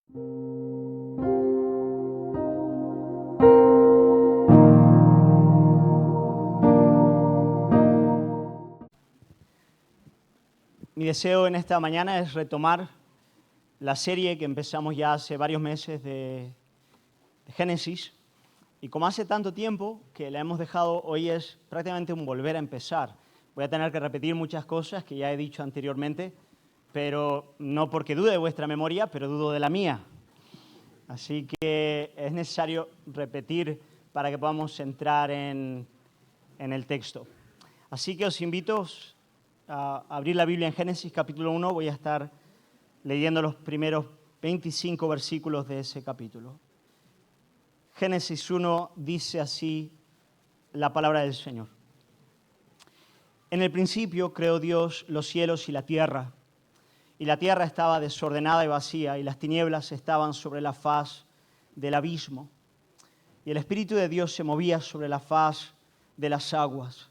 Mi deseo en esta mañana es retomar la serie que empezamos ya hace varios meses de Génesis. Y como hace tanto tiempo que la hemos dejado, hoy es prácticamente un volver a empezar. Voy a tener que repetir muchas cosas que ya he dicho anteriormente, pero no porque dude de vuestra memoria, pero dudo de la mía. Así que es necesario repetir para que podamos entrar en el texto. Así que os invito a abrir la Biblia en Génesis capítulo 1. Voy a estar leyendo los primeros 25 versículos de ese capítulo. Génesis 1 dice así la palabra del Señor. En el principio creó Dios los cielos y la tierra estaba desordenada y vacía, y las tinieblas estaban sobre la faz del abismo. Y el Espíritu de Dios se movía sobre la faz de las aguas.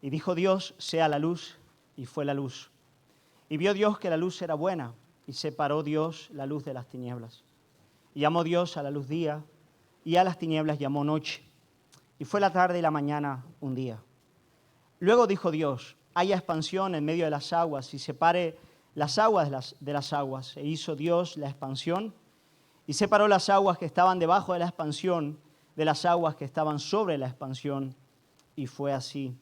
Y dijo Dios, sea la luz, y fue la luz. Y vio Dios que la luz era buena, y separó Dios la luz de las tinieblas. Y llamó Dios a la luz día, y a las tinieblas llamó noche. Y fue la tarde y la mañana un día. Luego dijo Dios, haya expansión en medio de las aguas, y separe las aguas de las aguas. E hizo Dios la expansión, y separó las aguas que estaban debajo de la expansión de las aguas que estaban sobre la expansión. Y fue así.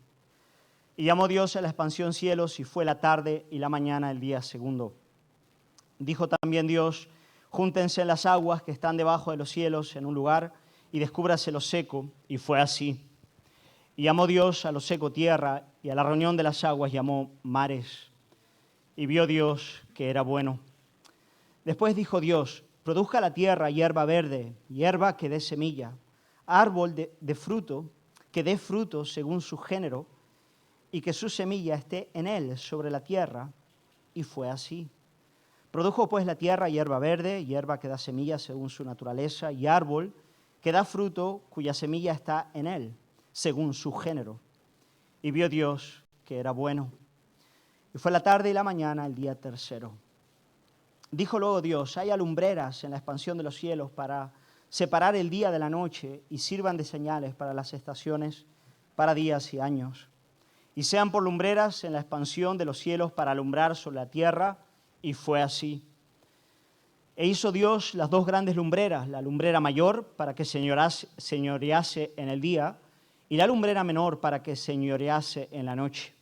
Y llamó Dios a la expansión cielos, y fue la tarde y la mañana el día segundo. Dijo también Dios, júntense las aguas que están debajo de los cielos en un lugar, y descúbrase lo seco, y fue así. Y llamó Dios a lo seco tierra, y a la reunión de las aguas llamó mares. Y vio Dios que era bueno. Después dijo Dios, produzca la tierra hierba verde, hierba que dé semilla, árbol de fruto, que dé fruto según su género, y que su semilla esté en él sobre la tierra. Y fue así. Produjo pues la tierra hierba verde, hierba que da semilla según su naturaleza, y árbol que da fruto cuya semilla está en él, según su género. Y vio Dios que era bueno. Y fue la tarde y la mañana el día tercero. Dijo luego Dios, haya lumbreras en la expansión de los cielos para separar el día de la noche, y sirvan de señales para las estaciones, para días y años. Y sean por lumbreras en la expansión de los cielos para alumbrar sobre la tierra. Y fue así. E hizo Dios las dos grandes lumbreras, la lumbrera mayor para que señorease en el día, y la lumbrera menor para que señorease en la noche.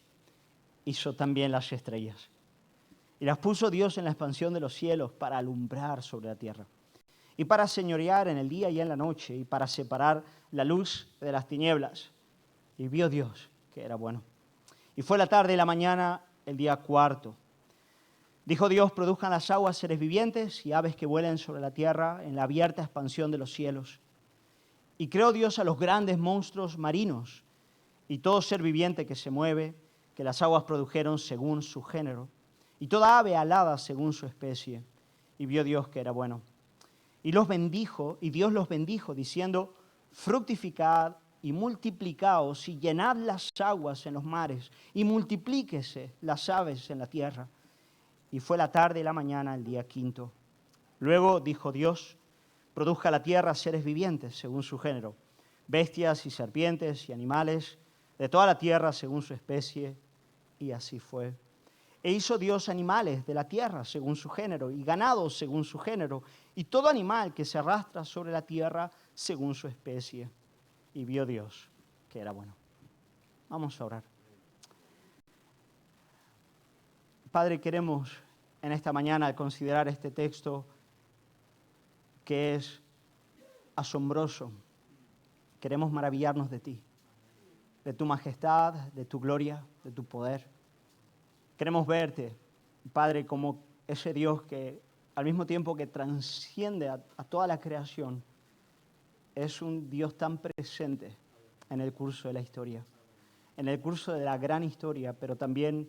Hizo también las estrellas. Y las puso Dios en la expansión de los cielos para alumbrar sobre la tierra, y para señorear en el día y en la noche, y para separar la luz de las tinieblas. Y vio Dios que era bueno. Y fue la tarde y la mañana el día cuarto. Dijo Dios, produzcan las aguas seres vivientes y aves que vuelen sobre la tierra en la abierta expansión de los cielos. Y creó Dios a los grandes monstruos marinos y todo ser viviente que se mueve, que las aguas produjeron según su género, y toda ave alada según su especie. Y vio Dios que era bueno. Y Dios los bendijo, diciendo, fructificad y multiplicaos, y llenad las aguas en los mares, y multiplíquese las aves en la tierra. Y fue la tarde y la mañana el día quinto. Luego dijo Dios, produzca la tierra seres vivientes según su género, bestias y serpientes y animales de toda la tierra según su especie. Y así fue. E hizo Dios animales de la tierra según su género, y ganado según su género, y todo animal que se arrastra sobre la tierra según su especie. Y vio Dios que era bueno. Vamos a orar. Padre, queremos en esta mañana, al considerar este texto que es asombroso, queremos maravillarnos de ti, de tu majestad, de tu gloria, de tu poder. Queremos verte, Padre, como ese Dios que al mismo tiempo que trasciende a toda la creación, es un Dios tan presente en el curso de la historia, en el curso de la gran historia, pero también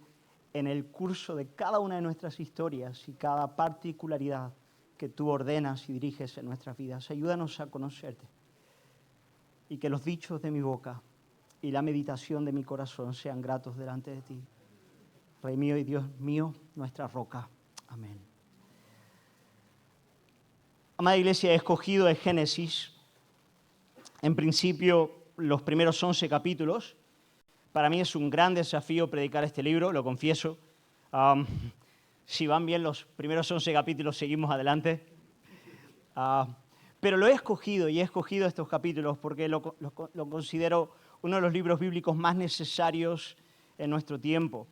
en el curso de cada una de nuestras historias y cada particularidad que tú ordenas y diriges en nuestras vidas. Ayúdanos a conocerte y que los dichos de mi boca y la meditación de mi corazón sean gratos delante de ti. Rey mío y Dios mío, nuestra roca. Amén. Amada iglesia, he escogido el Génesis, en principio los primeros 11 capítulos. Para mí es un gran desafío predicar este libro, lo confieso. Si van bien los primeros 11 capítulos, seguimos adelante. Pero lo he escogido y he escogido estos capítulos porque lo considero uno de los libros bíblicos más necesarios en nuestro tiempo,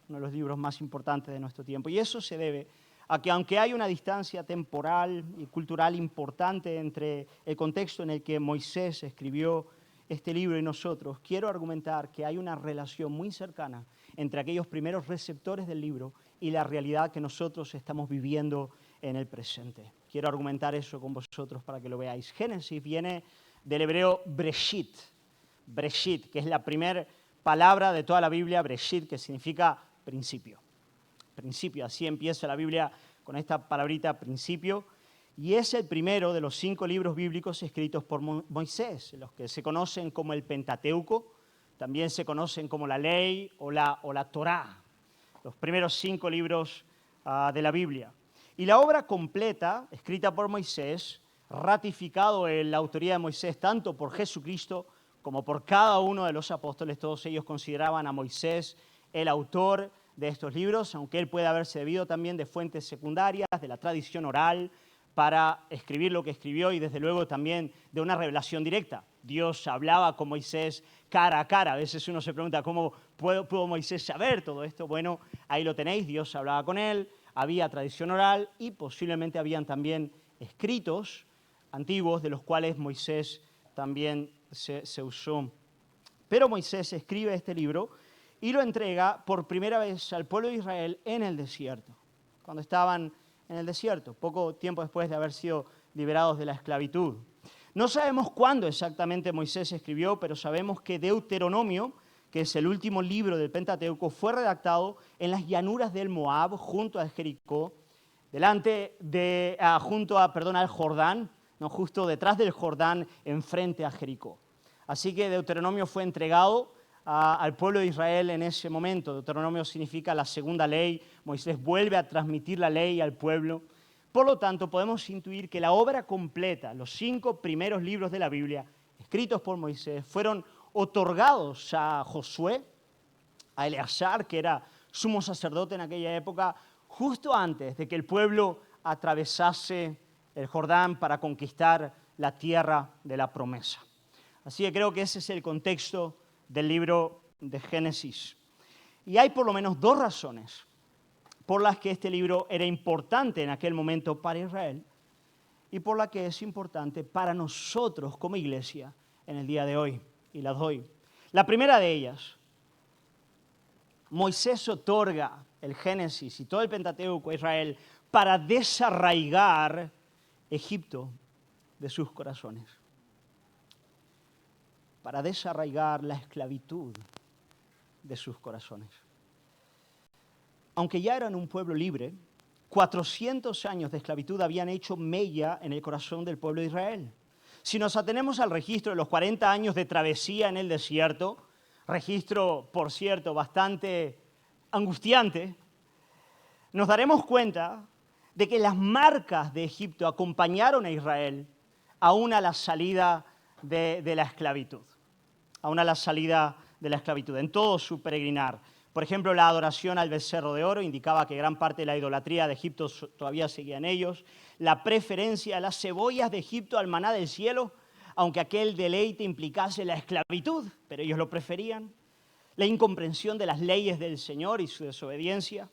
uno de los libros más importantes de nuestro tiempo. Y eso se debe a que aunque hay una distancia temporal y cultural importante entre el contexto en el que Moisés escribió este libro y nosotros, quiero argumentar que hay una relación muy cercana entre aquellos primeros receptores del libro y la realidad que nosotros estamos viviendo en el presente. Quiero argumentar eso con vosotros para que lo veáis. Génesis viene del hebreo Breshit, Breshit, que es la primera palabra de toda la Biblia, Breshit, que significa principio. Principio, así empieza la Biblia con esta palabrita principio, y es el primero de los 5 libros bíblicos escritos por Moisés, los que se conocen como el Pentateuco, también se conocen como la Ley o la Torá, los primeros 5 libros de la Biblia. Y la obra completa, escrita por Moisés, ratificado en la autoría de Moisés tanto por Jesucristo como por cada uno de los apóstoles, todos ellos consideraban a Moisés el autor de estos libros, aunque él puede haberse bebido también de fuentes secundarias, de la tradición oral, para escribir lo que escribió y desde luego también de una revelación directa. Dios hablaba con Moisés cara a cara. A veces uno se pregunta, ¿cómo pudo Moisés saber todo esto? Bueno, ahí lo tenéis, Dios hablaba con él, había tradición oral y posiblemente habían también escritos antiguos de los cuales Moisés también se usó. Pero Moisés escribe este libro y lo entrega por primera vez al pueblo de Israel en el desierto, cuando estaban en el desierto, poco tiempo después de haber sido liberados de la esclavitud. No sabemos cuándo exactamente Moisés escribió, pero sabemos que Deuteronomio, que es el último libro del Pentateuco, fue redactado en las llanuras del Moab, junto a Jericó, al Jordán, no, justo detrás del Jordán, enfrente a Jericó. Así que Deuteronomio fue entregado al pueblo de Israel en ese momento. Deuteronomio significa la segunda ley. Moisés vuelve a transmitir la ley al pueblo. Por lo tanto, podemos intuir que la obra completa, los 5 primeros libros de la Biblia, escritos por Moisés, fueron otorgados a Josué, a Eleazar, que era sumo sacerdote en aquella época, justo antes de que el pueblo atravesase el Jordán para conquistar la tierra de la promesa. Así que creo que ese es el contexto del libro de Génesis. Y hay por lo menos 2 razones por las que este libro era importante en aquel momento para Israel y por las que es importante para nosotros como iglesia en el día de hoy, y las doy. La primera de ellas, Moisés otorga el Génesis y todo el Pentateuco a Israel para desarraigar Egipto de sus corazones, para desarraigar la esclavitud de sus corazones. Aunque ya eran un pueblo libre, 400 años de esclavitud habían hecho mella en el corazón del pueblo de Israel. Si nos atenemos al registro de los 40 años de travesía en el desierto, registro, por cierto, bastante angustiante, nos daremos cuenta de que las marcas de Egipto acompañaron a Israel aún a la salida de la esclavitud. Aún a la salida de la esclavitud, en todo su peregrinar. Por ejemplo, la adoración al becerro de oro indicaba que gran parte de la idolatría de Egipto todavía seguía en ellos. La preferencia a las cebollas de Egipto al maná del cielo, aunque aquel deleite implicase la esclavitud, pero ellos lo preferían. La incomprensión de las leyes del Señor y su desobediencia.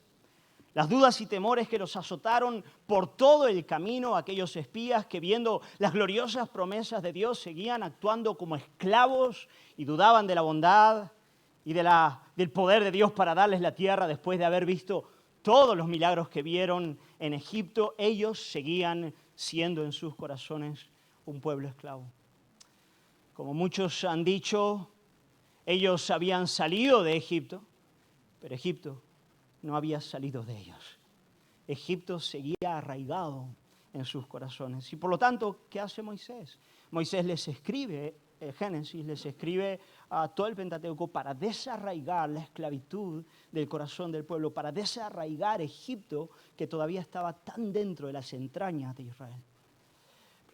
Las dudas y temores que los azotaron por todo el camino, aquellos espías que viendo las gloriosas promesas de Dios seguían actuando como esclavos y dudaban de la bondad y del poder de Dios para darles la tierra después de haber visto todos los milagros que vieron en Egipto. Ellos seguían siendo en sus corazones un pueblo esclavo. Como muchos han dicho, ellos habían salido de Egipto, pero Egipto no había salido de ellos. Egipto seguía arraigado en sus corazones. Y por lo tanto, ¿qué hace Moisés? Moisés les escribe Génesis, les escribe a todo el Pentateuco para desarraigar la esclavitud del corazón del pueblo, para desarraigar Egipto, que todavía estaba tan dentro de las entrañas de Israel.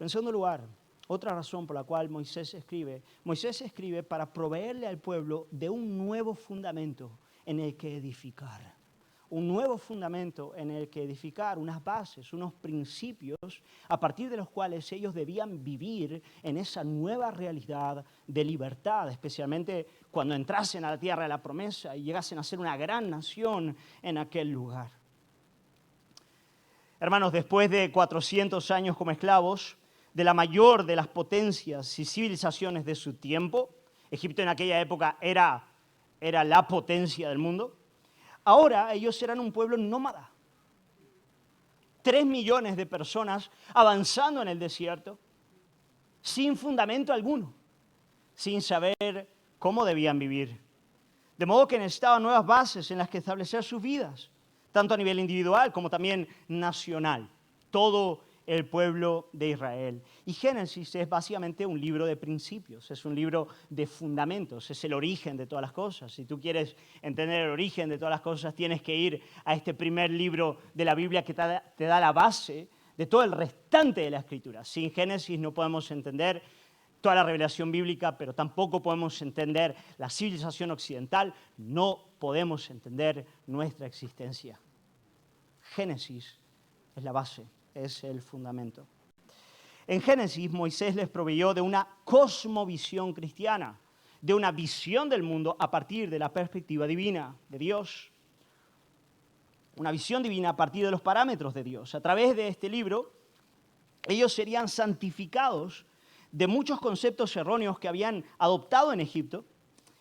Pero en segundo lugar, otra razón por la cual Moisés escribe para proveerle al pueblo de un nuevo fundamento en el que edificar. Un nuevo fundamento en el que edificar, unas bases, unos principios a partir de los cuales ellos debían vivir en esa nueva realidad de libertad, especialmente cuando entrasen a la tierra de la promesa y llegasen a ser una gran nación en aquel lugar. Hermanos, después de 400 años como esclavos de la mayor de las potencias y civilizaciones de su tiempo, Egipto en aquella época era la potencia del mundo. Ahora ellos eran un pueblo nómada. 3 millones de personas avanzando en el desierto, sin fundamento alguno, sin saber cómo debían vivir. De modo que necesitaban nuevas bases en las que establecer sus vidas, tanto a nivel individual como también nacional. Todo el pueblo de Israel. Y Génesis es básicamente un libro de principios, es un libro de fundamentos, es el origen de todas las cosas. Si tú quieres entender el origen de todas las cosas, tienes que ir a este primer libro de la Biblia que te da la base de todo el restante de la Escritura. Sin Génesis no podemos entender toda la revelación bíblica, pero tampoco podemos entender la civilización occidental, no podemos entender nuestra existencia. Génesis es la base, es el fundamento. En Génesis, Moisés les proveyó de una cosmovisión cristiana, de una visión del mundo a partir de la perspectiva divina de Dios. Una visión divina a partir de los parámetros de Dios. A través de este libro, ellos serían santificados de muchos conceptos erróneos que habían adoptado en Egipto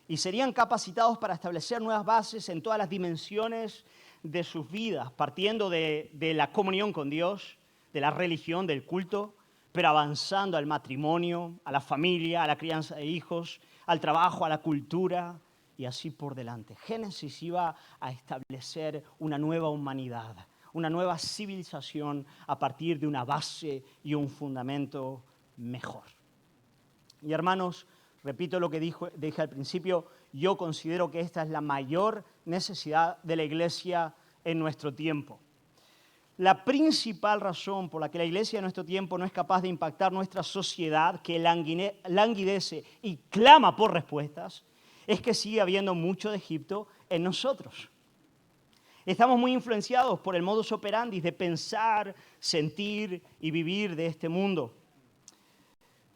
y serían capacitados para establecer nuevas bases en todas las dimensiones de sus vidas, partiendo de la comunión con Dios, de la religión, del culto, pero avanzando al matrimonio, a la familia, a la crianza de hijos, al trabajo, a la cultura y así por delante. Génesis iba a establecer una nueva humanidad, una nueva civilización a partir de una base y un fundamento mejor. Y hermanos, repito lo que dije al principio, yo considero que esta es la mayor necesidad de la iglesia en nuestro tiempo. La principal razón por la que la iglesia de nuestro tiempo no es capaz de impactar nuestra sociedad, que languidece y clama por respuestas, es que sigue habiendo mucho de Egipto en nosotros. Estamos muy influenciados por el modus operandi de pensar, sentir y vivir de este mundo.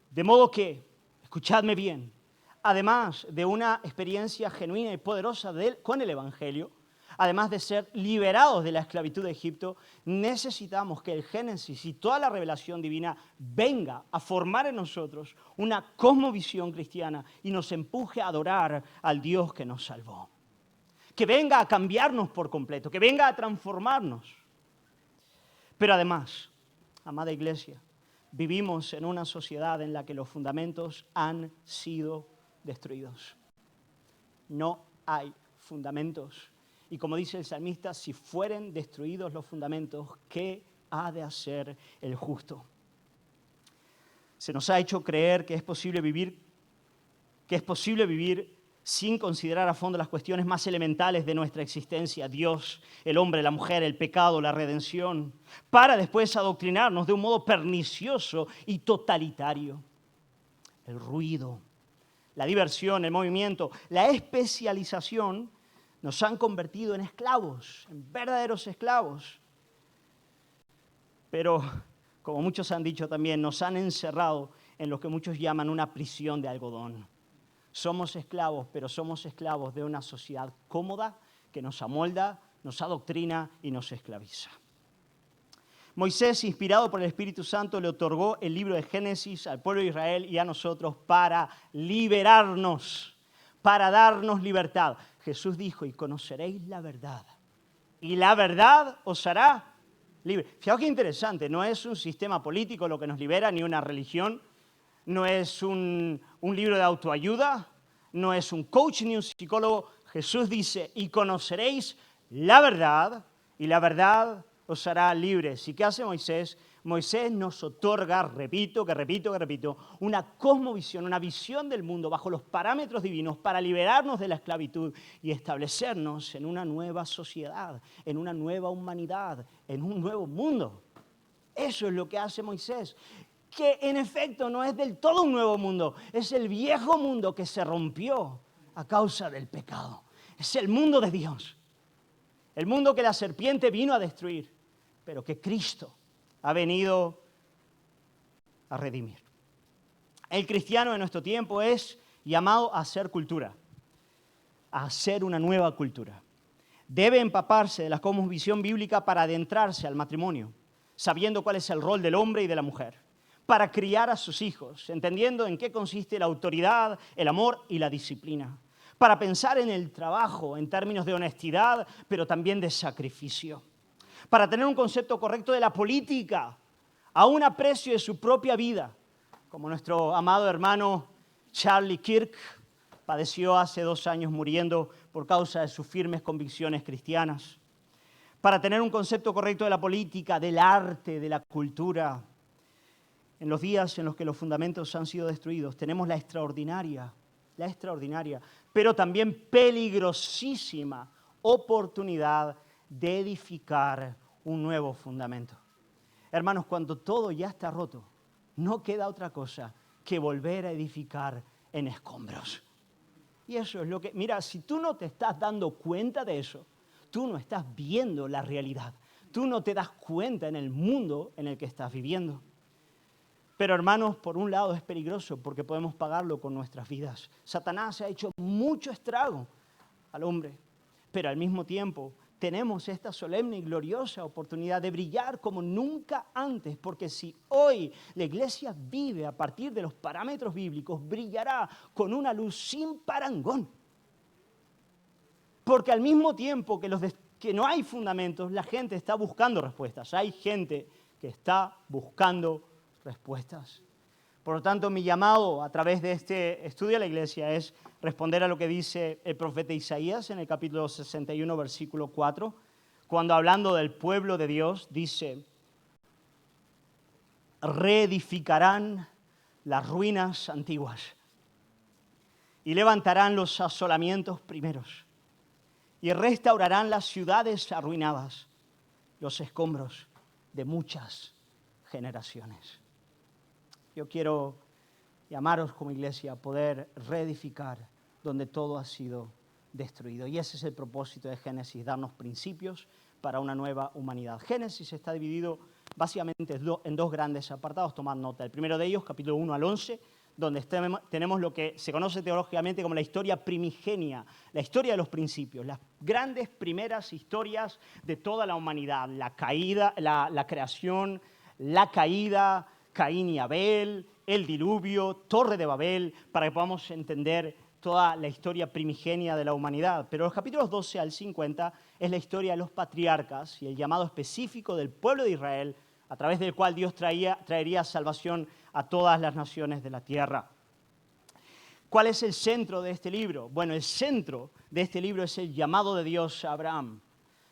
De modo que, escuchadme bien, además de una experiencia genuina y poderosa con el Evangelio, además de ser liberados de la esclavitud de Egipto, necesitamos que el Génesis y toda la revelación divina venga a formar en nosotros una cosmovisión cristiana y nos empuje a adorar al Dios que nos salvó. Que venga a cambiarnos por completo, que venga a transformarnos. Pero además, amada iglesia, vivimos en una sociedad en la que los fundamentos han sido destruidos. No hay fundamentos. Y como dice el salmista, si fueren destruidos los fundamentos, ¿qué ha de hacer el justo? Se nos ha hecho creer que es posible vivir sin considerar a fondo las cuestiones más elementales de nuestra existencia, Dios, el hombre, la mujer, el pecado, la redención, para después adoctrinarnos de un modo pernicioso y totalitario. El ruido, la diversión, el movimiento, la especialización nos han convertido en esclavos, en verdaderos esclavos. Pero, como muchos han dicho también, nos han encerrado en lo que muchos llaman una prisión de algodón. Somos esclavos, pero somos esclavos de una sociedad cómoda que nos amolda, nos adoctrina y nos esclaviza. Moisés, inspirado por el Espíritu Santo, le otorgó el libro de Génesis al pueblo de Israel y a nosotros para liberarnos, para darnos libertad. Jesús dijo, y conoceréis la verdad, y la verdad os hará libre. Fijaos qué interesante, no es un sistema político lo que nos libera, ni una religión, no es un libro de autoayuda, no es un coach ni un psicólogo. Jesús dice, y conoceréis la verdad, y la verdad os hará libres. ¿Y qué hace Moisés? Moisés nos otorga, repito, una cosmovisión, una visión del mundo bajo los parámetros divinos para liberarnos de la esclavitud y establecernos en una nueva sociedad, en una nueva humanidad, en un nuevo mundo. Eso es lo que hace Moisés. que en efecto no es del todo un nuevo mundo, es el viejo mundo que se rompió a causa del pecado. Es el mundo de Dios, el mundo que la serpiente vino a destruir, pero que Cristo ha venido a redimir. El cristiano de nuestro tiempo es llamado a hacer cultura, a hacer una nueva cultura. Debe empaparse de la cosmovisión bíblica para adentrarse al matrimonio, sabiendo cuál es el rol del hombre y de la mujer, para criar a sus hijos, entendiendo en qué consiste la autoridad, el amor y la disciplina, para pensar en el trabajo en términos de honestidad, pero también de sacrificio, para tener un concepto correcto de la política, a un aprecio de su propia vida, como nuestro amado hermano Charlie Kirk padeció hace 2 años muriendo por causa de sus firmes convicciones cristianas, para tener un concepto correcto de la política, del arte, de la cultura. En los días en los que los fundamentos han sido destruidos, tenemos la extraordinaria, pero también peligrosísima oportunidad de edificar un nuevo fundamento. Hermanos, cuando todo ya está roto, no queda otra cosa que volver a edificar en escombros. Y eso es lo que, mira, si tú no te estás dando cuenta de eso, tú no estás viendo la realidad. Tú no te das cuenta en el mundo en el que estás viviendo. Pero hermanos, por un lado es peligroso porque podemos pagarlo con nuestras vidas. Satanás ha hecho mucho estrago al hombre, pero al mismo tiempo tenemos esta solemne y gloriosa oportunidad de brillar como nunca antes, porque si hoy la iglesia vive a partir de los parámetros bíblicos, brillará con una luz sin parangón. Porque al mismo tiempo que no hay fundamentos, la gente está buscando respuestas. Hay gente que está buscando respuestas. Por lo tanto, mi llamado a través de este estudio de la iglesia es responder a lo que dice el profeta Isaías en el capítulo 61, versículo 4, cuando hablando del pueblo de Dios dice: reedificarán las ruinas antiguas y levantarán los asolamientos primeros y restaurarán las ciudades arruinadas, los escombros de muchas generaciones. Yo quiero llamaros como iglesia a poder reedificar donde todo ha sido destruido. Y ese es el propósito de Génesis, darnos principios para una nueva humanidad. Génesis está dividido básicamente en 2 grandes apartados, tomad nota. El primero de ellos, capítulo 1 al 11, donde tenemos lo que se conoce teológicamente como la historia primigenia, la historia de los principios, las grandes primeras historias de toda la humanidad, la caída, la creación, la caída, Caín y Abel, el diluvio, Torre de Babel, para que podamos entender toda la historia primigenia de la humanidad. Pero los capítulos 12 al 50 es la historia de los patriarcas y el llamado específico del pueblo de Israel, a través del cual Dios traería salvación a todas las naciones de la tierra. ¿Cuál es el centro de este libro? Bueno, el centro de este libro es el llamado de Dios a Abraham.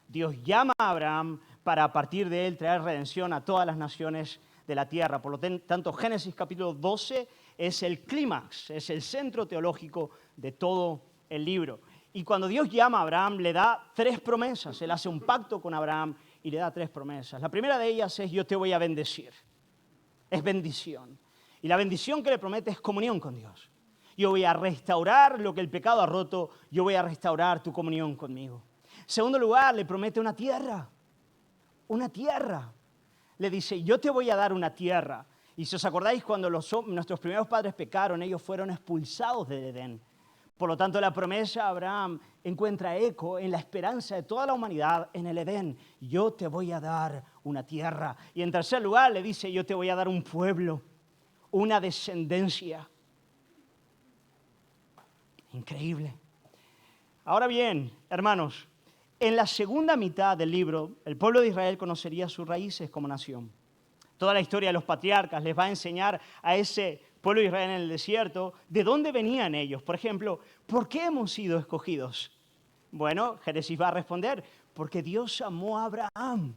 Dios llama a Abraham para a partir de él traer redención a todas las naciones de la tierra. Por lo tanto, Génesis capítulo 12 es el clímax, es el centro teológico de todo el libro. Y cuando Dios llama a Abraham, le da 3 promesas. Él hace un pacto con Abraham y le da 3 promesas. La primera de ellas es: yo te voy a bendecir. Es bendición. Y la bendición que le promete es comunión con Dios. Yo voy a restaurar lo que el pecado ha roto. Yo voy a restaurar tu comunión conmigo. En segundo lugar, le promete una tierra. Una tierra. Le dice: yo te voy a dar una tierra. Y si os acordáis, cuando nuestros primeros padres pecaron, ellos fueron expulsados del Edén. Por lo tanto, la promesa a Abraham encuentra eco en la esperanza de toda la humanidad en el Edén. Yo te voy a dar una tierra. Y en tercer lugar le dice: yo te voy a dar un pueblo, una descendencia. Increíble. Ahora bien, hermanos, en la segunda mitad del libro, el pueblo de Israel conocería sus raíces como nación. Toda la historia de los patriarcas les va a enseñar a ese pueblo de Israel en el desierto de dónde venían ellos. Por ejemplo, ¿por qué hemos sido escogidos? Bueno, Génesis va a responder: porque Dios amó a Abraham.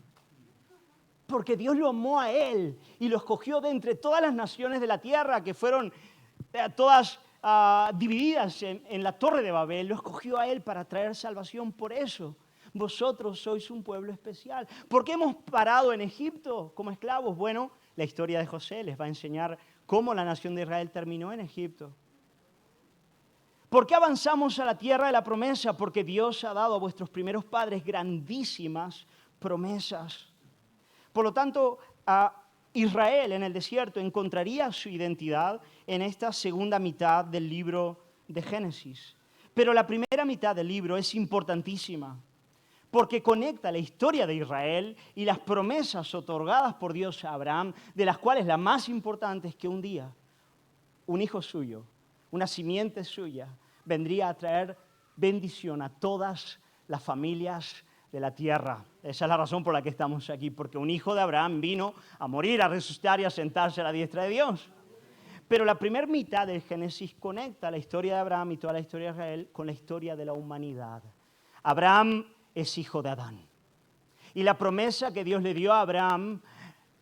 Porque Dios lo amó a él y lo escogió de entre todas las naciones de la tierra que fueron todas divididas en la Torre de Babel. Lo escogió a él para traer salvación. Por eso vosotros sois un pueblo especial. ¿Por qué hemos parado en Egipto como esclavos? Bueno, la historia de José les va a enseñar cómo la nación de Israel terminó en Egipto. ¿Por qué avanzamos a la tierra de la promesa? Porque Dios ha dado a vuestros primeros padres grandísimas promesas. Por lo tanto, a Israel en el desierto encontraría su identidad en esta segunda mitad del libro de Génesis. Pero la primera mitad del libro es importantísima porque conecta la historia de Israel y las promesas otorgadas por Dios a Abraham, de las cuales la más importante es que un día un hijo suyo, una simiente suya, vendría a traer bendición a todas las familias de la tierra. Esa es la razón por la que estamos aquí, porque un hijo de Abraham vino a morir, a resucitar y a sentarse a la diestra de Dios. Pero la primera mitad del Génesis conecta la historia de Abraham y toda la historia de Israel con la historia de la humanidad. Abraham es hijo de Adán. Y la promesa que Dios le dio a Abraham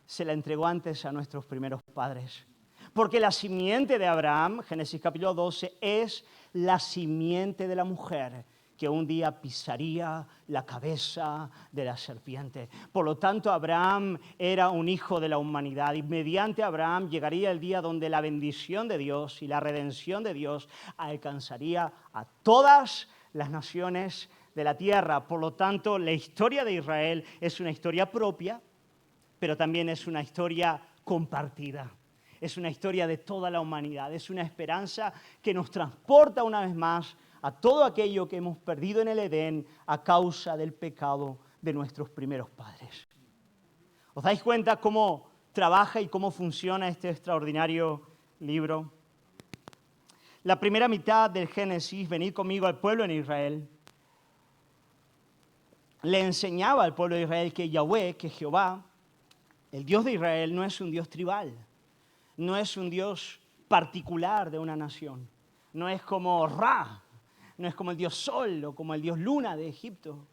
se la entregó antes a nuestros primeros padres. Porque la simiente de Abraham, Génesis capítulo 12, es la simiente de la mujer que un día pisaría la cabeza de la serpiente. Por lo tanto, Abraham era un hijo de la humanidad y mediante Abraham llegaría el día donde la bendición de Dios y la redención de Dios alcanzaría a todas las naciones de la tierra. Por lo tanto, la historia de Israel es una historia propia, pero también es una historia compartida. Es una historia de toda la humanidad. Es una esperanza que nos transporta una vez más a todo aquello que hemos perdido en el Edén a causa del pecado de nuestros primeros padres. ¿Os dais cuenta cómo trabaja y cómo funciona este extraordinario libro? La primera mitad del Génesis, venid conmigo al pueblo en Israel, le enseñaba al pueblo de Israel que Yahweh, que Jehová, el Dios de Israel, no es un Dios tribal, no es un Dios particular de una nación, no es como Ra, no es como el Dios Sol o como el Dios Luna de Egipto.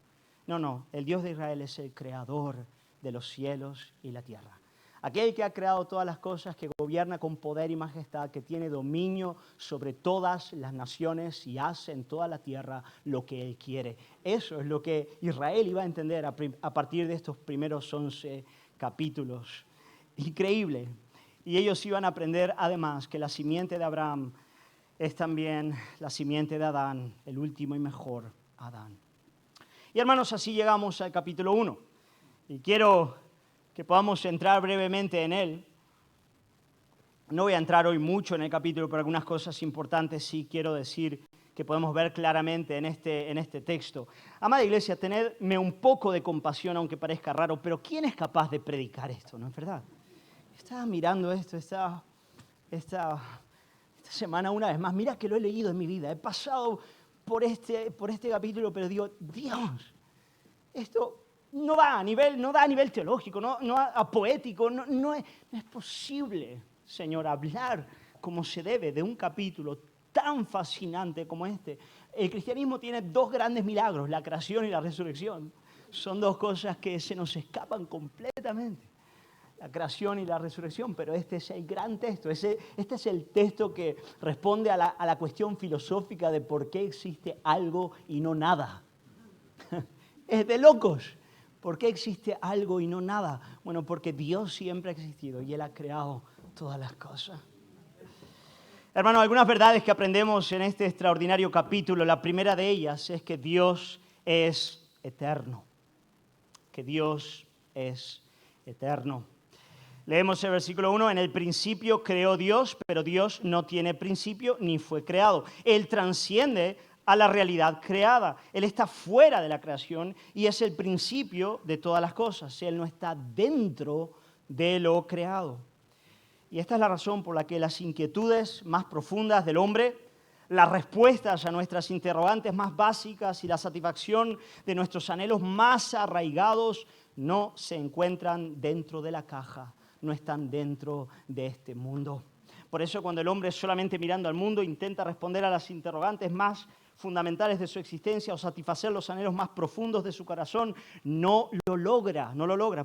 No, el Dios de Israel es el creador de los cielos y la tierra. Aquel que ha creado todas las cosas, que gobierna con poder y majestad, que tiene dominio sobre todas las naciones y hace en toda la tierra lo que Él quiere. Eso es lo que Israel iba a entender a partir de estos primeros 11 capítulos. Increíble. Y ellos iban a aprender además que la simiente de Abraham es también la simiente de Adán, el último y mejor Adán. Y hermanos, así llegamos al capítulo 1. Y quiero que podamos entrar brevemente en él. No voy a entrar hoy mucho en el capítulo, pero algunas cosas importantes sí quiero decir que podemos ver claramente en este texto. Amada iglesia, tenedme un poco de compasión, aunque parezca raro, pero ¿quién es capaz de predicar esto? ¿No es verdad? Estaba mirando esto esta semana una vez más. Mira que lo he leído en mi vida. He pasado por este capítulo, pero digo, Dios, esto no da a nivel teológico, no a poético, no es posible, Señor, hablar como se debe de un capítulo tan fascinante como este. El cristianismo tiene dos grandes milagros, la creación y la resurrección. Son dos cosas que se nos escapan completamente. La creación y la resurrección, pero este es el gran texto, este es el texto que responde a la cuestión filosófica de por qué existe algo y no nada. Es de locos. ¿Por qué existe algo y no nada? Bueno, porque Dios siempre ha existido y Él ha creado todas las cosas. Hermanos, algunas verdades que aprendemos en este extraordinario capítulo, la primera de ellas es que Dios es eterno. Que Dios es eterno. Leemos el versículo 1, en el principio creó Dios, pero Dios no tiene principio ni fue creado. Él trasciende a la realidad creada. Él está fuera de la creación y es el principio de todas las cosas. Él no está dentro de lo creado. Y esta es la razón por la que las inquietudes más profundas del hombre, las respuestas a nuestras interrogantes más básicas y la satisfacción de nuestros anhelos más arraigados no se encuentran dentro de la caja, no están dentro de este mundo. Por eso cuando el hombre solamente mirando al mundo intenta responder a las interrogantes más fundamentales de su existencia o satisfacer los anhelos más profundos de su corazón, no lo logra.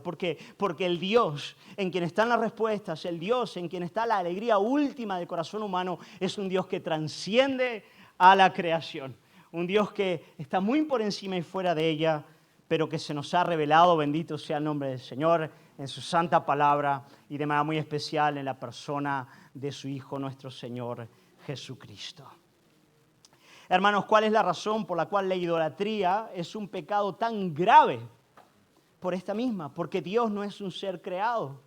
¿Por qué? Porque el Dios en quien están las respuestas, el Dios en quien está la alegría última del corazón humano, es un Dios que trasciende a la creación. Un Dios que está muy por encima y fuera de ella, pero que se nos ha revelado, bendito sea el nombre del Señor, en su santa palabra y de manera muy especial en la persona de su Hijo, nuestro Señor Jesucristo. Hermanos, ¿cuál es la razón por la cual la idolatría es un pecado tan grave? Por esta misma, porque Dios no es un ser creado,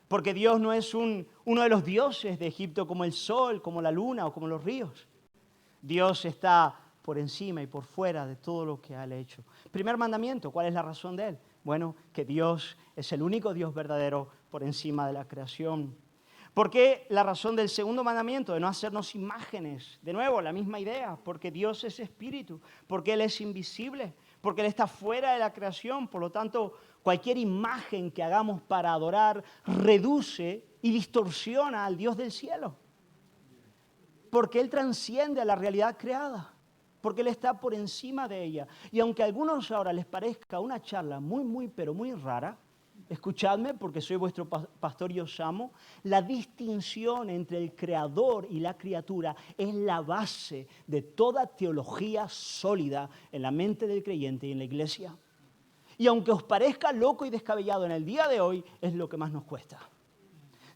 porque Dios no es uno de los dioses de Egipto como el sol, como la luna o como los ríos. Dios está por encima y por fuera de todo lo que Él ha hecho. Primer mandamiento, ¿cuál es la razón de él? Bueno, que Dios es el único Dios verdadero por encima de la creación. ¿Por qué la razón del segundo mandamiento de no hacernos imágenes? De nuevo, la misma idea, porque Dios es espíritu, porque Él es invisible, porque Él está fuera de la creación. Por lo tanto, cualquier imagen que hagamos para adorar reduce y distorsiona al Dios del cielo. Porque Él transciende a la realidad creada, porque Él está por encima de ella. Y aunque a algunos ahora les parezca una charla pero muy rara, escuchadme porque soy vuestro pastor y os amo, la distinción entre el creador y la criatura es la base de toda teología sólida en la mente del creyente y en la iglesia. Y aunque os parezca loco y descabellado en el día de hoy, es lo que más nos cuesta.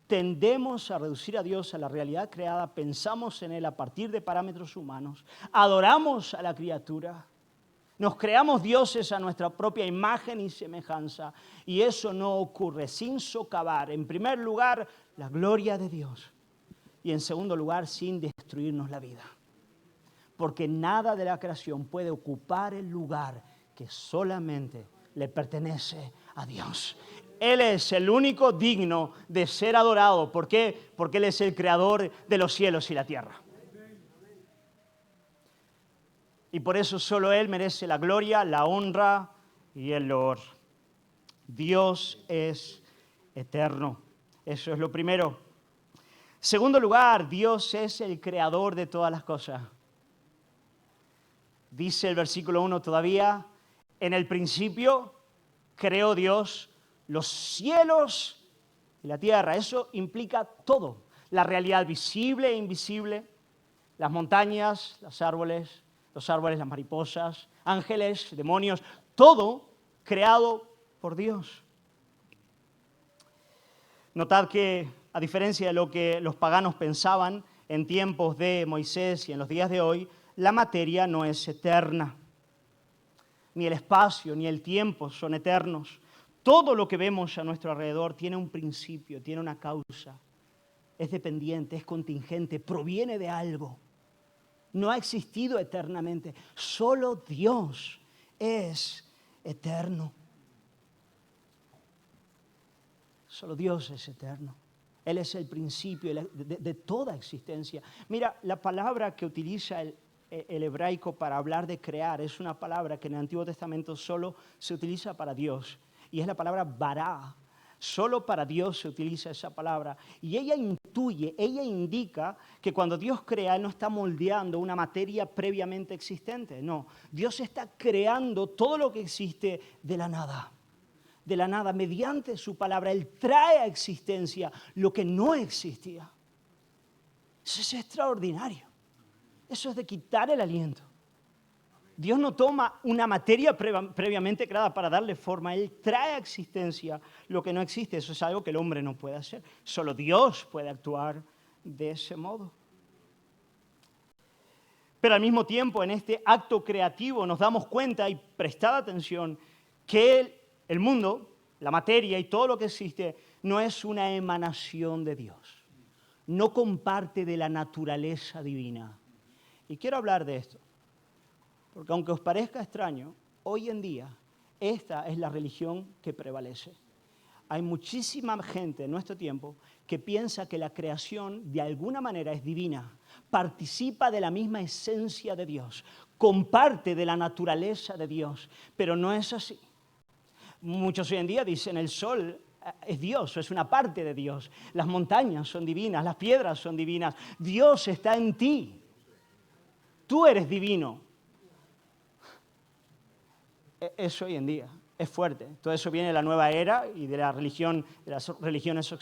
Tendemos a reducir a Dios a la realidad creada, pensamos en Él a partir de parámetros humanos, adoramos a la criatura, nos creamos dioses a nuestra propia imagen y semejanza, y eso no ocurre sin socavar, en primer lugar, la gloria de Dios, y en segundo lugar, sin destruirnos la vida. Porque nada de la creación puede ocupar el lugar que solamente le pertenece a Dios. Él es el único digno de ser adorado. ¿Por qué? Porque Él es el creador de los cielos y la tierra. Y por eso solo Él merece la gloria, la honra y el loor. Dios es eterno. Eso es lo primero. Segundo lugar, Dios es el creador de todas las cosas. Dice el versículo 1 todavía, en el principio creó Dios los cielos y la tierra. Eso implica todo. La realidad visible e invisible, las montañas, los árboles, las mariposas, ángeles, demonios, todo creado por Dios. Notad que, a diferencia de lo que los paganos pensaban en tiempos de Moisés y en los días de hoy, la materia no es eterna. Ni el espacio, ni el tiempo son eternos. Todo lo que vemos a nuestro alrededor tiene un principio, tiene una causa. Es dependiente, es contingente, proviene de algo. No ha existido eternamente. Solo Dios es eterno. Solo Dios es eterno. Él es el principio de toda existencia. Mira, la palabra que utiliza el hebraico para hablar de crear es una palabra que en el Antiguo Testamento solo se utiliza para Dios. Y es la palabra bará. Solo para Dios se utiliza esa palabra. Y ella indica que cuando Dios crea, Él no está moldeando una materia previamente existente. No, Dios está creando todo lo que existe de la nada. De la nada, mediante su palabra, Él trae a existencia lo que no existía. Eso es extraordinario. Eso es de quitar el aliento. Dios no toma una materia previamente creada para darle forma. Él trae a existencia lo que no existe. Eso es algo que el hombre no puede hacer. Solo Dios puede actuar de ese modo. Pero al mismo tiempo, en este acto creativo, nos damos cuenta y prestad atención que el mundo, la materia y todo lo que existe no es una emanación de Dios. No comparte de la naturaleza divina. Y quiero hablar de esto. Porque aunque os parezca extraño, hoy en día esta es la religión que prevalece. Hay muchísima gente en nuestro tiempo que piensa que la creación de alguna manera es divina, participa de la misma esencia de Dios, comparte de la naturaleza de Dios, pero no es así. Muchos hoy en día dicen el sol es Dios, es una parte de Dios, las montañas son divinas, las piedras son divinas, Dios está en ti, tú eres divino. Eso hoy en día es fuerte. Todo eso viene de la nueva era y de la religión, de las religiones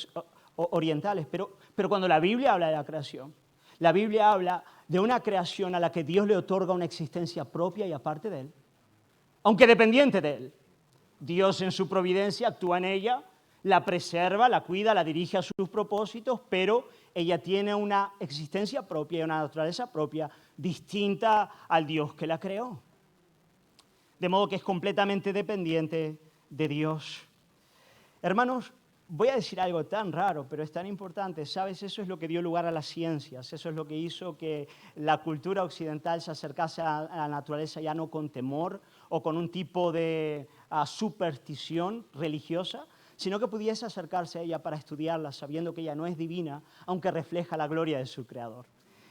orientales. Pero cuando la Biblia habla de la creación, la Biblia habla de una creación a la que Dios le otorga una existencia propia y aparte de Él. aunque dependiente de Él. Dios en su providencia actúa en ella, la preserva, la cuida, la dirige a sus propósitos, pero ella tiene una existencia propia y una naturaleza propia distinta al Dios que la creó. De modo que es completamente dependiente de Dios. Hermanos, voy a decir algo tan raro, pero es tan importante. ¿Sabes? Eso es lo que dio lugar a las ciencias. Eso es lo que hizo que la cultura occidental se acercase a la naturaleza ya no con temor o con un tipo de superstición religiosa, sino que pudiese acercarse a ella para estudiarla, sabiendo que ella no es divina, aunque refleja la gloria de su Creador.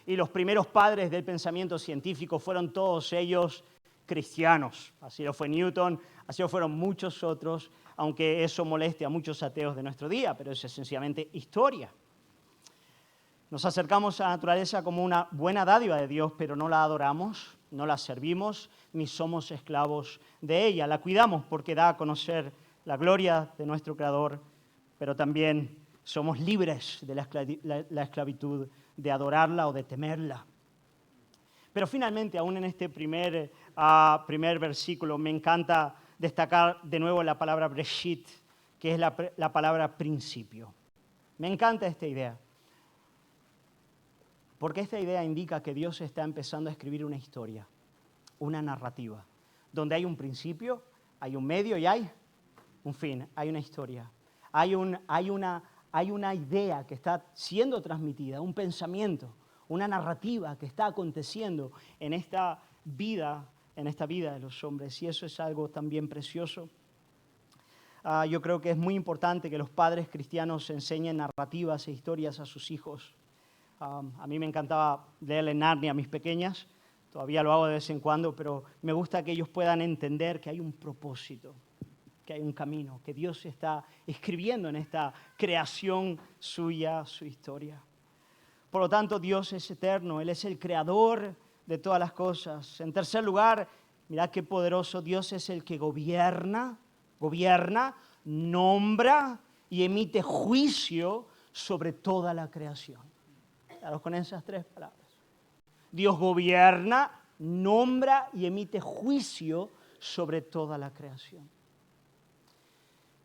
Y los primeros padres del pensamiento científico fueron todos ellos cristianos. Así lo fue Newton, así lo fueron muchos otros, aunque eso moleste a muchos ateos de nuestro día, pero es esencialmente historia. Nos acercamos a la naturaleza como una buena dádiva de Dios, pero no la adoramos, no la servimos, ni somos esclavos de ella. La cuidamos porque da a conocer la gloria de nuestro Creador, pero también somos libres de la esclavitud de adorarla o de temerla. Pero finalmente, aún en este primer versículo, me encanta destacar de nuevo la palabra Breshit, que es la palabra principio. Me encanta esta idea, porque esta idea indica que Dios está empezando a escribir una historia, una narrativa, donde hay un principio, hay un medio y hay un fin, hay una historia. Hay una idea que está siendo transmitida, un pensamiento, una narrativa que está aconteciendo en esta vida de los hombres. Y eso es algo también precioso. Yo creo que es muy importante que los padres cristianos enseñen narrativas e historias a sus hijos. A mí me encantaba leerle Narnia a mis pequeñas, todavía lo hago de vez en cuando, pero me gusta que ellos puedan entender que hay un propósito, que hay un camino, que Dios está escribiendo en esta creación suya, su historia. Por lo tanto, Dios es eterno, Él es el creador de todas las cosas. En tercer lugar, mirad qué poderoso, Dios es el que gobierna, nombra y emite juicio sobre toda la creación. Claro, con esas tres palabras. Dios gobierna, nombra y emite juicio sobre toda la creación.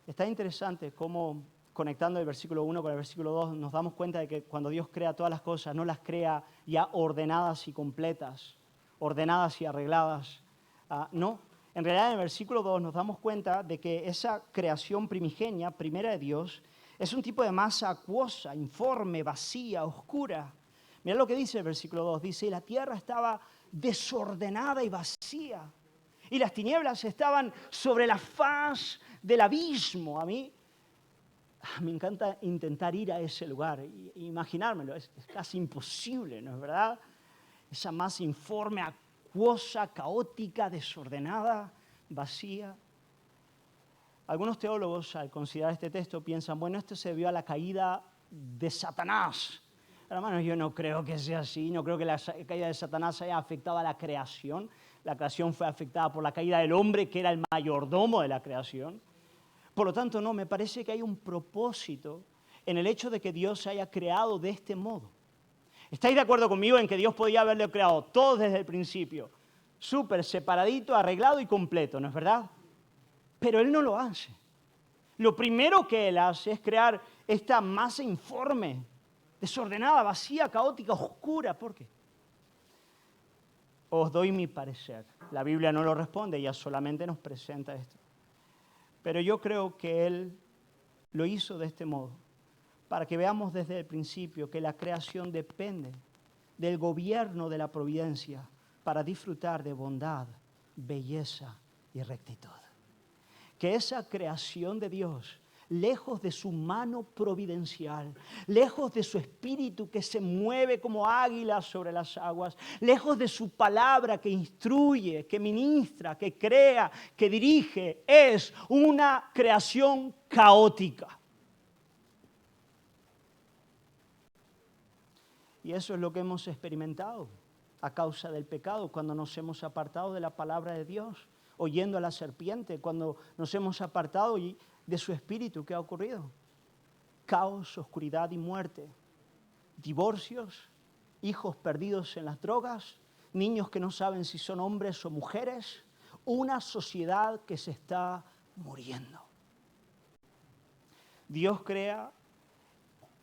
Está interesante cómo, conectando el versículo 1 con el versículo 2, nos damos cuenta de que cuando Dios crea todas las cosas, no las crea ya ordenadas y completas, ordenadas y arregladas. No, en realidad en el versículo 2 nos damos cuenta de que esa creación primigenia, primera de Dios, es un tipo de masa acuosa, informe, vacía, oscura. Mira lo que dice el versículo 2, dice, y la tierra estaba desordenada y vacía, y las tinieblas estaban sobre la faz del abismo. A mí me encanta intentar ir a ese lugar e imaginármelo, es casi imposible, ¿no es verdad? Esa masa informe, acuosa, caótica, desordenada, vacía. Algunos teólogos, al considerar este texto, piensan, bueno, esto se debió a la caída de Satanás. Hermanos, yo no creo que sea así, no creo que la caída de Satanás haya afectado a la creación. La creación fue afectada por la caída del hombre, que era el mayordomo de la creación. Por lo tanto, no, me parece que hay un propósito en el hecho de que Dios se haya creado de este modo. ¿Estáis de acuerdo conmigo en que Dios podía haberlo creado todo desde el principio? Súper separadito, arreglado y completo, ¿no es verdad? Pero Él no lo hace. Lo primero que Él hace es crear esta masa informe, desordenada, vacía, caótica, oscura. ¿Por qué? Os doy mi parecer. La Biblia no lo responde, ella solamente nos presenta esto. Pero yo creo que Él lo hizo de este modo, para que veamos desde el principio que la creación depende del gobierno de la providencia para disfrutar de bondad, belleza y rectitud. Que esa creación de Dios, lejos de su mano providencial, lejos de su espíritu que se mueve como águila sobre las aguas, lejos de su palabra que instruye, que ministra, que crea, que dirige, es una creación caótica. Y eso es lo que hemos experimentado a causa del pecado, cuando nos hemos apartado de la palabra de Dios, oyendo a la serpiente, cuando nos hemos apartado de su espíritu. ¿Qué ha ocurrido? Caos, oscuridad y muerte. Divorcios, hijos perdidos en las drogas, niños que no saben si son hombres o mujeres, una sociedad que se está muriendo. Dios crea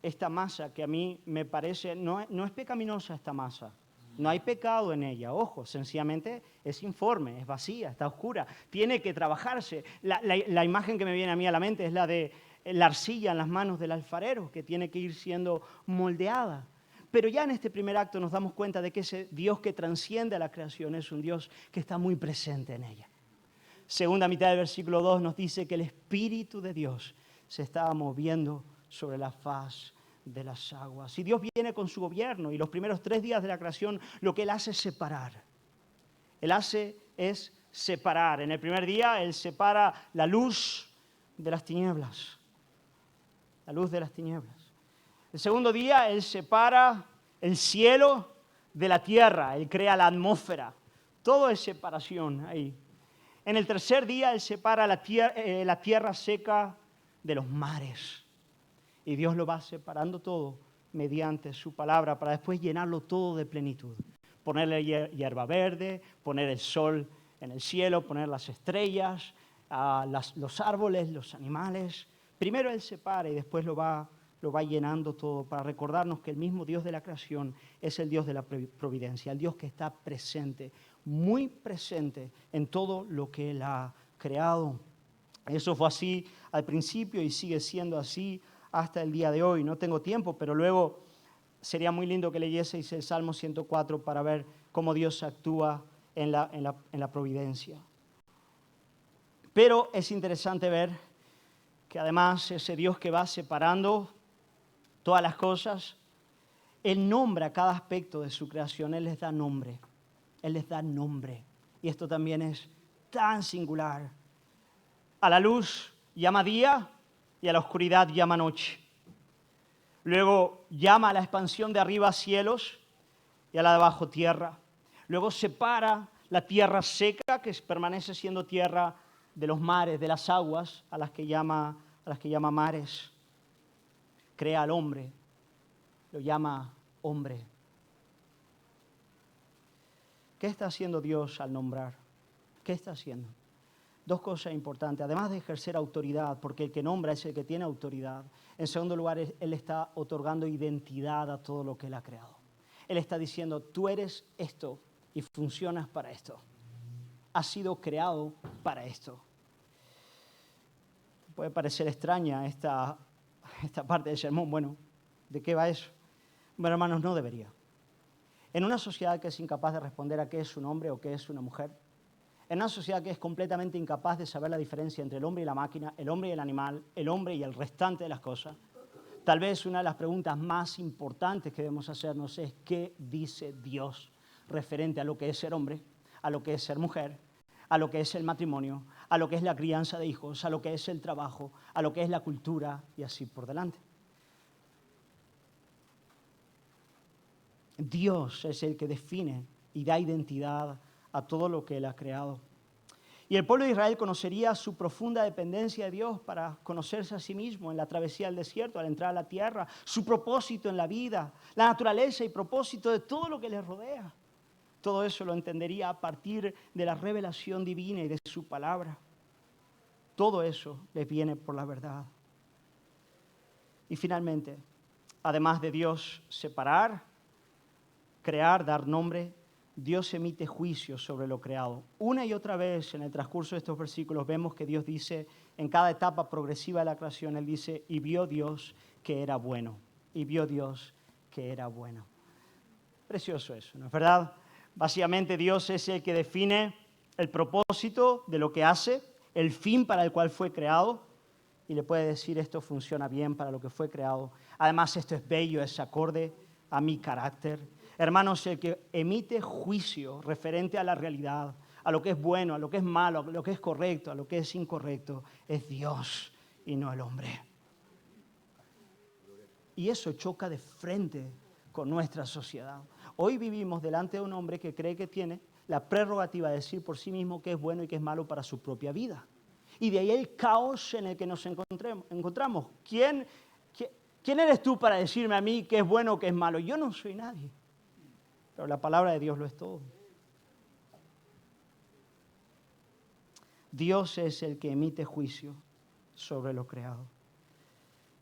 esta masa que a mí me parece, no es pecaminosa esta masa. No hay pecado en ella, ojo, sencillamente es informe, es vacía, está oscura. Tiene que trabajarse. La imagen que me viene a mí a la mente es la de la arcilla en las manos del alfarero, que tiene que ir siendo moldeada. Pero ya en este primer acto nos damos cuenta de que ese Dios que transciende a la creación es un Dios que está muy presente en ella. Segunda mitad del versículo 2 nos dice que el Espíritu de Dios se estaba moviendo sobre la faz de las aguas. Y Dios viene con su gobierno y los primeros 3 días de la creación lo que Él hace es separar. Él hace es separar. En el primer día Él separa la luz de las tinieblas. La luz de las tinieblas. El segundo día Él separa el cielo de la tierra. Él crea la atmósfera. Todo es separación ahí. En el tercer día Él separa la tierra seca de los mares. Y Dios lo va separando todo mediante su palabra para después llenarlo todo de plenitud. Ponerle hierba verde, poner el sol en el cielo, poner las estrellas, los árboles, los animales. Primero Él separa y después lo va llenando todo para recordarnos que el mismo Dios de la creación es el Dios de la providencia, el Dios que está presente, muy presente en todo lo que Él ha creado. Eso fue así al principio y sigue siendo así hasta el día de hoy. No tengo tiempo, pero luego sería muy lindo que leyeseis el Salmo 104 para ver cómo Dios actúa en la providencia. Pero es interesante ver que además ese Dios que va separando todas las cosas, Él nombra cada aspecto de su creación, Él les da nombre. Él les da nombre. Y esto también es tan singular. A la luz llama día y a la oscuridad llama noche. Luego llama a la expansión de arriba cielos y a la de abajo tierra. Luego separa la tierra seca, que permanece siendo tierra, de los mares, de las aguas, a las que llama mares. Crea al hombre, lo llama hombre. ¿Qué está haciendo Dios al nombrar? ¿Qué está haciendo? 2 cosas importantes, además de ejercer autoridad, porque el que nombra es el que tiene autoridad. En segundo lugar, Él está otorgando identidad a todo lo que Él ha creado. Él está diciendo, tú eres esto y funcionas para esto. Has sido creado para esto. Puede parecer extraña esta parte del sermón. Bueno, ¿de qué va eso? Bueno, hermanos, no debería. En una sociedad que es incapaz de responder a qué es un hombre o qué es una mujer, en una sociedad que es completamente incapaz de saber la diferencia entre el hombre y la máquina, el hombre y el animal, el hombre y el restante de las cosas, tal vez una de las preguntas más importantes que debemos hacernos es ¿qué dice Dios referente a lo que es ser hombre, a lo que es ser mujer, a lo que es el matrimonio, a lo que es la crianza de hijos, a lo que es el trabajo, a lo que es la cultura y así por delante? Dios es el que define y da identidad a todo lo que Él ha creado. Y el pueblo de Israel conocería su profunda dependencia de Dios para conocerse a sí mismo en la travesía del desierto, al entrar a la tierra, su propósito en la vida, la naturaleza y propósito de todo lo que les rodea. Todo eso lo entendería a partir de la revelación divina y de su palabra. Todo eso les viene por la verdad. Y finalmente, además de Dios separar, crear, dar nombre, Dios emite juicio sobre lo creado. Una y otra vez en el transcurso de estos versículos vemos que Dios dice, en cada etapa progresiva de la creación, Él dice, y vio Dios que era bueno. Y vio Dios que era bueno. Precioso eso, ¿no es verdad? Básicamente Dios es el que define el propósito de lo que hace, el fin para el cual fue creado, y le puede decir esto funciona bien para lo que fue creado. Además esto es bello, es acorde a mi carácter. Hermanos, el que emite juicio referente a la realidad, a lo que es bueno, a lo que es malo, a lo que es correcto, a lo que es incorrecto, es Dios y no el hombre. Y eso choca de frente con nuestra sociedad. Hoy vivimos delante de un hombre que cree que tiene la prerrogativa de decir por sí mismo qué es bueno y qué es malo para su propia vida. Y de ahí el caos en el que nos encontramos. ¿Quién eres tú para decirme a mí qué es bueno o qué es malo? Yo no soy nadie. Pero la palabra de Dios lo es todo. Dios es el que emite juicio sobre lo creado.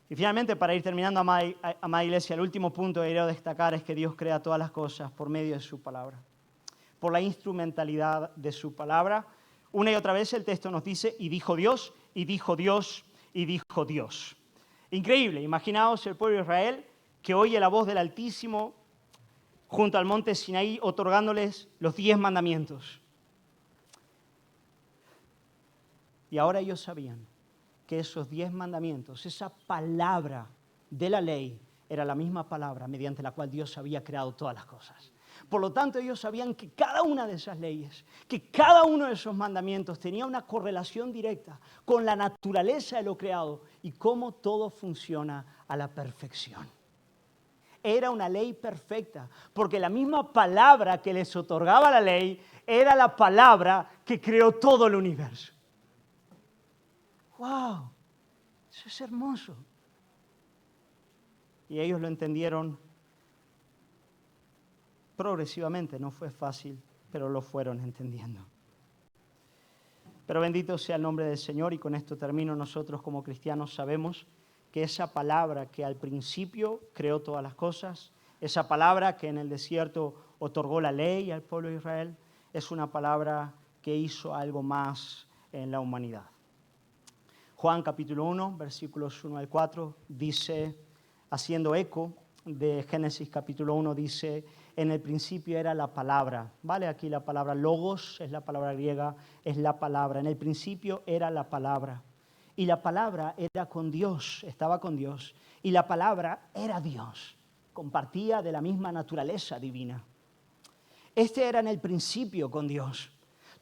Y finalmente, para ir terminando, amada iglesia, el último punto que quiero destacar es que Dios crea todas las cosas por medio de su palabra, por la instrumentalidad de su palabra. Una y otra vez el texto nos dice, y dijo Dios, y dijo Dios, y dijo Dios. Increíble, imaginaos el pueblo de Israel que oye la voz del Altísimo junto al monte Sinaí otorgándoles los 10 mandamientos. Y ahora ellos sabían que esos 10 mandamientos, esa palabra de la ley, era la misma palabra mediante la cual Dios había creado todas las cosas. Por lo tanto, ellos sabían que cada una de esas leyes, que cada uno de esos mandamientos tenía una correlación directa con la naturaleza de lo creado y cómo todo funciona a la perfección. Era una ley perfecta, porque la misma palabra que les otorgaba la ley era la palabra que creó todo el universo. ¡Wow! Eso es hermoso. Y ellos lo entendieron progresivamente, no fue fácil, pero lo fueron entendiendo. Pero bendito sea el nombre del Señor, y con esto termino. Nosotros como cristianos sabemos que esa palabra que al principio creó todas las cosas, esa palabra que en el desierto otorgó la ley al pueblo de Israel, es una palabra que hizo algo más en la humanidad. Juan capítulo 1, versículos 1 al 4, dice, haciendo eco de Génesis capítulo 1, dice, en el principio era la palabra. ¿Vale? Aquí la palabra logos es la palabra griega, es la palabra. En el principio era la palabra. Y la palabra era con Dios, estaba con Dios. Y la palabra era Dios, compartía de la misma naturaleza divina. Este era en el principio con Dios.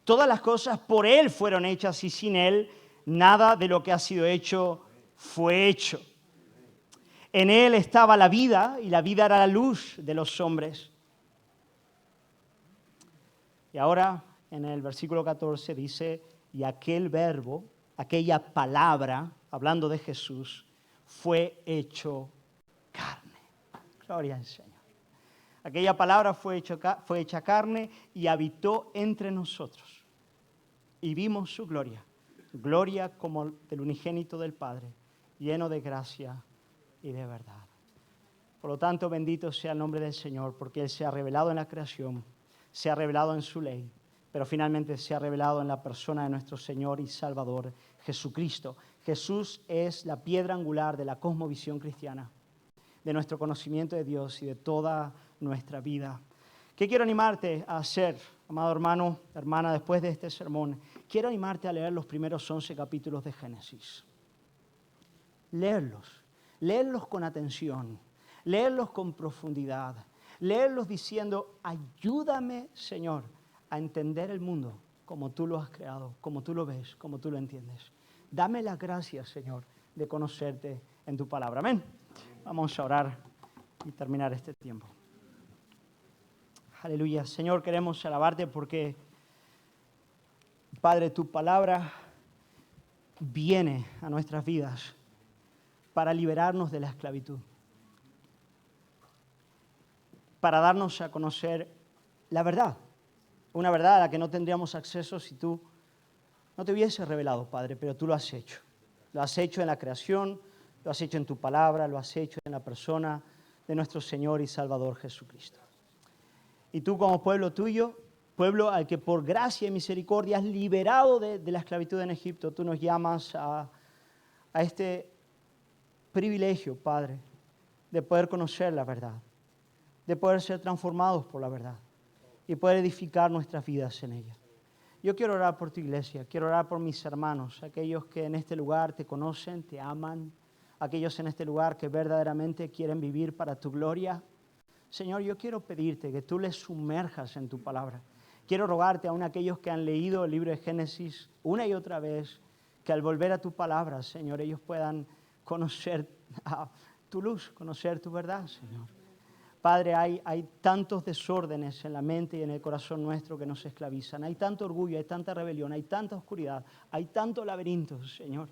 Todas las cosas por Él fueron hechas y sin Él nada de lo que ha sido hecho fue hecho. En Él estaba la vida y la vida era la luz de los hombres. Y ahora en el versículo 14 dice, y aquel verbo, aquella palabra, hablando de Jesús, fue hecho carne. Gloria al Señor. Aquella palabra fue hecha carne y habitó entre nosotros. Y vimos su gloria, gloria como del unigénito del Padre, lleno de gracia y de verdad. Por lo tanto, bendito sea el nombre del Señor, porque Él se ha revelado en la creación, se ha revelado en su ley, pero finalmente se ha revelado en la persona de nuestro Señor y Salvador, Jesucristo. Jesús es la piedra angular de la cosmovisión cristiana, de nuestro conocimiento de Dios y de toda nuestra vida. ¿Qué quiero animarte a hacer, amado hermano, hermana, después de este sermón? Quiero animarte a leer los primeros 11 capítulos de Génesis. Leerlos con atención, leerlos con profundidad, leerlos diciendo, ayúdame, Señor, a entender el mundo como tú lo has creado, como tú lo ves, como tú lo entiendes. Dame las gracias, Señor, de conocerte en tu palabra. Amén. Vamos a orar y terminar este tiempo. Aleluya. Señor, queremos alabarte porque, Padre, tu palabra viene a nuestras vidas para liberarnos de la esclavitud, para darnos a conocer la verdad, una verdad a la que no tendríamos acceso si tú no te hubieses revelado, Padre, pero tú lo has hecho. Lo has hecho en la creación, lo has hecho en tu palabra, lo has hecho en la persona de nuestro Señor y Salvador Jesucristo. Y tú como pueblo tuyo, pueblo al que por gracia y misericordia has liberado de la esclavitud en Egipto, tú nos llamas a este privilegio, Padre, de poder conocer la verdad, de poder ser transformados por la verdad y poder edificar nuestras vidas en ella. Yo quiero orar por tu iglesia, quiero orar por mis hermanos, aquellos que en este lugar te conocen, te aman, aquellos en este lugar que verdaderamente quieren vivir para tu gloria. Señor, yo quiero pedirte que tú les sumerjas en tu palabra. Quiero rogarte a aquellos que han leído el libro de Génesis una y otra vez, que al volver a tu palabra, Señor, ellos puedan conocer tu luz, conocer tu verdad, Señor. Padre, hay tantos desórdenes en la mente y en el corazón nuestro que nos esclavizan. Hay tanto orgullo, hay tanta rebelión, hay tanta oscuridad, hay tanto laberinto, Señor.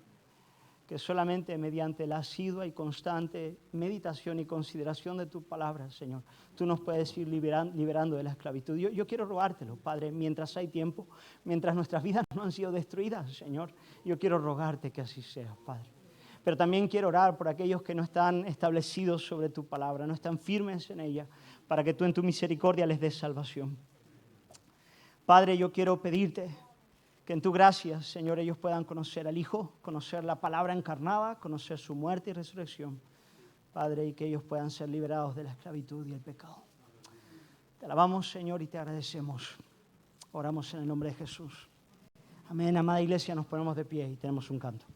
que solamente mediante la asidua y constante meditación y consideración de tu palabra, Señor, tú nos puedes ir liberando de la esclavitud. Yo quiero rogártelo, Padre, mientras hay tiempo, mientras nuestras vidas no han sido destruidas, Señor, yo quiero rogarte que así sea, Padre. Pero también quiero orar por aquellos que no están establecidos sobre tu palabra, no están firmes en ella, para que tú en tu misericordia les des salvación. Padre, yo quiero pedirte que en tu gracia, Señor, ellos puedan conocer al Hijo, conocer la palabra encarnada, conocer su muerte y resurrección, Padre, y que ellos puedan ser liberados de la esclavitud y el pecado. Te alabamos, Señor, y te agradecemos. Oramos en el nombre de Jesús. Amén. Amada iglesia, nos ponemos de pie y tenemos un canto.